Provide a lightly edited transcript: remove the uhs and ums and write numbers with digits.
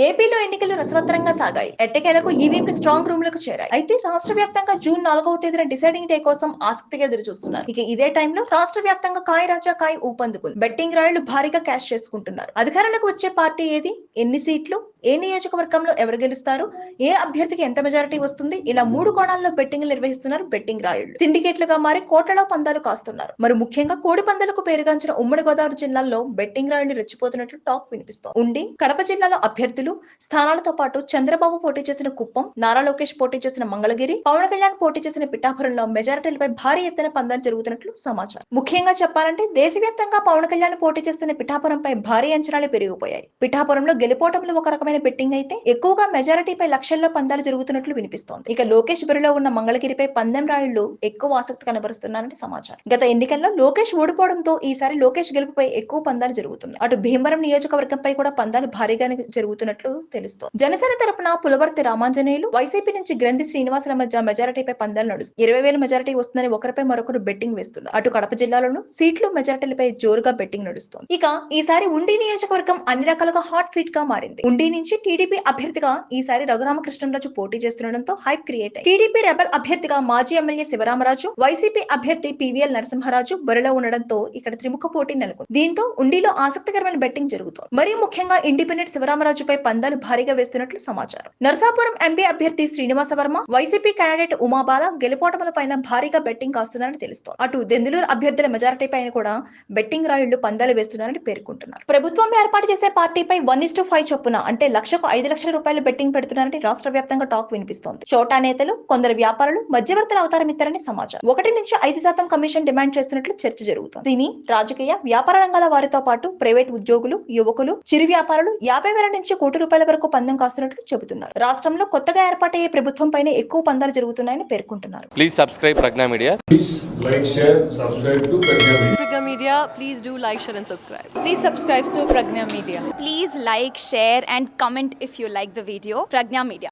ఏపీలో ఎన్నికలు రసవత్తరంగా సాగాయి. ఎట్టకేలకు ఈవీఎంలు స్ట్రాంగ్ రూమ్ లకు చేరాయి. అయితే రాష్ట్ర వ్యాప్తంగా జూన్ 4వ తేదీన డిసైడింగ్ డే కోసం ఆసక్తిగా ఎదురు చూస్తున్నారు. ఇక ఇదే టైంలో రాష్ట్ర వ్యాప్తంగా కాయ రాజా కాయ ఊపందుకుంది. బెట్టింగ్ రాయుళ్లు భారీగా క్యాష్ చేసుకుంటున్నారు. అధికారంలోకి వచ్చే పార్టీ ఏది, ఎన్ని సీట్లు, ఏ నియోజకవర్గంలో ఎవరు గెలుస్తారు, ఏ అభ్యర్థికి ఎంత మెజారిటీ వస్తుంది, ఇలా 3 కోణాల్లో బెట్టింగ్ నిర్వహిస్తున్నారు బెట్టింగ్ రాయుళ్లు. సిండికేట్లుగా మారి కోట్లలో పందాలు కాస్తున్నారు. మరి ముఖ్యంగా కోడి పందాలకు పేరుగాంచిన ఉమ్మడి గోదావరి జిల్లాల్లో బెట్టింగ్ రాయుళ్లు రెచ్చిపోతున్నట్లు టాక్ వినిపిస్తోంది. ఉండి కడప జిల్లాలో అభ్యర్థులు స్థానాలతో పాటు చంద్రబాబు పోటీ చేసిన కుప్పం, నారా లోకేష్ పోటీ చేసిన మంగళగిరి, పవన్ కళ్యాణ్ పోటీ చేసిన పిఠాపురంలో మెజారిటీలపై భారీ ఎత్తున పందాలు జరుగుతున్నట్లు సమాచారం. ముఖ్యంగా చెప్పాలంటే దేశవ్యాప్తంగా పవన్ కళ్యాణ్ పోటీ చేస్తున్న పిఠాపురంపై భారీ అంచనాలు పెరిగిపోయాయి. పిఠాపురంలో గెలుపోటములు ఒక రకమైన బెట్టింగ్ అయితే ఎక్కువగా మెజారిటీపై లక్షల్లో పందాలు జరుగుతున్నట్లు వినిపిస్తోంది. ఇక లోకేష్ బరిలో ఉన్న మంగళగిరిపై పందెం రాయుళ్లు ఎక్కువ ఆసక్తి కనబరుస్తున్నారని సమాచారం. గత ఎన్నికల్లో లోకేష్ ఓడిపోవడంతో ఈసారి లోకేష్ గెలుపుపై ఎక్కువ పందాలు జరుగుతున్నాయి. అటు భీమవరం నియోజకవర్గంపై కూడా పందాలు భారీగానే జరుగుతున్నట్లు తెలుస్తోంది. జనసేన తరపున పులవర్తి రామాంజనేయులు, వైసీపీ నుంచి గ్రంథి శ్రీనివాసుల మధ్య మెజారిటీపై పందాలు నడుస్తుంది. 20,000 మెజారిటీ వస్తుందని ఒకరిపై మరొకరు బెట్టింగ్ వేస్తున్నారు. అటు కడప జిల్లాలోనూ సీట్లు మెజారిటీలపై జోరుగా బెట్టింగ్ నడుస్తోంది. ఇక ఈసారి ఉండి నియోజకవర్గం అన్ని రకాలుగా హాట్ సీట్ గా మారింది. ఉండి నుంచి టీడీపీ అభ్యర్థిగా ఈసారి రఘురామకృష్ణరాజు పోటీ చేస్తుండటంతో హైప్ క్రియేట్ అయింది. టీడీపీ రెబల్ అభ్యర్థిగా మాజీ ఎమ్మెల్యే శివరామరాజు, వైసీపీ అభ్యర్థి పివిఎల్ నరసింహరాజు బరిలో ఉండడంతో ఇక్కడ త్రిముఖ పోటీ నెలకొంది. దీంతో ఉండిలో ఆసక్తికరమైన బెట్టింగ్ జరుగుతోంది. మరీ ముఖ్యంగా ఇండిపెండెంట్ శివరామరాజుపై పందాలు భారీగా వేస్తున్నట్లు సమాచారం. నరసాపురం ఎంపీ అభ్యర్థి శ్రీనివాస వర్మ, వైసీపీ క్యాండిడేట్ ఉమాబాల గెలుపోటములపైన భారీగా బెట్టింగ్ కాస్తున్నారని తెలుస్తోంది. అటు దెందులూరు అభ్యర్థుల మెజారిటీ పైన కూడా బెట్టింగ్ రాయుళ్లు పందాలు వేస్తున్నారని పేర్కొంటున్నారు. ప్రభుత్వం ఏర్పాటు చేసే పార్టీపై 1:5 చొప్పున అంటే లక్షకు 5 లక్షల రూపాయలు బెట్టింగ్ పెడుతున్నారని రాష్ట్ర వ్యాప్తంగా టాక్ వినిపిస్తోంది. చోటా నేతలు, కొందరు వ్యాపారులు మధ్యవర్తుల అవతారం ఇస్తారని సమాచారం. 1-5% కమిషన్ డిమాండ్ చేస్తున్నట్లు చర్చ జరుగుతోంది. సినీ, రాజకీయ, వ్యాపార రంగాల వారితో పాటు ప్రైవేట్ ఉద్యోగులు, యువకులు, చిరు వ్యాపారులు 50,000 నుంచి ₹1,00,00,000 వరకు పందెం కాస్తున్నట్లు చెబుతున్నారు. రాష్ట్రంలో కొత్తగా ఏర్పాటయ్యే ప్రభుత్వం పైన ఎక్కువ పందాలు జరుగుతున్నాయని పేర్కొంటున్నారు. Please subscribe Pragna Media. Please like, share, subscribe to Pragna Media. Pragna Media, please do like, share and subscribe. Please subscribe to Pragna Media. Please like, share and comment if you like the video. Pragna Media.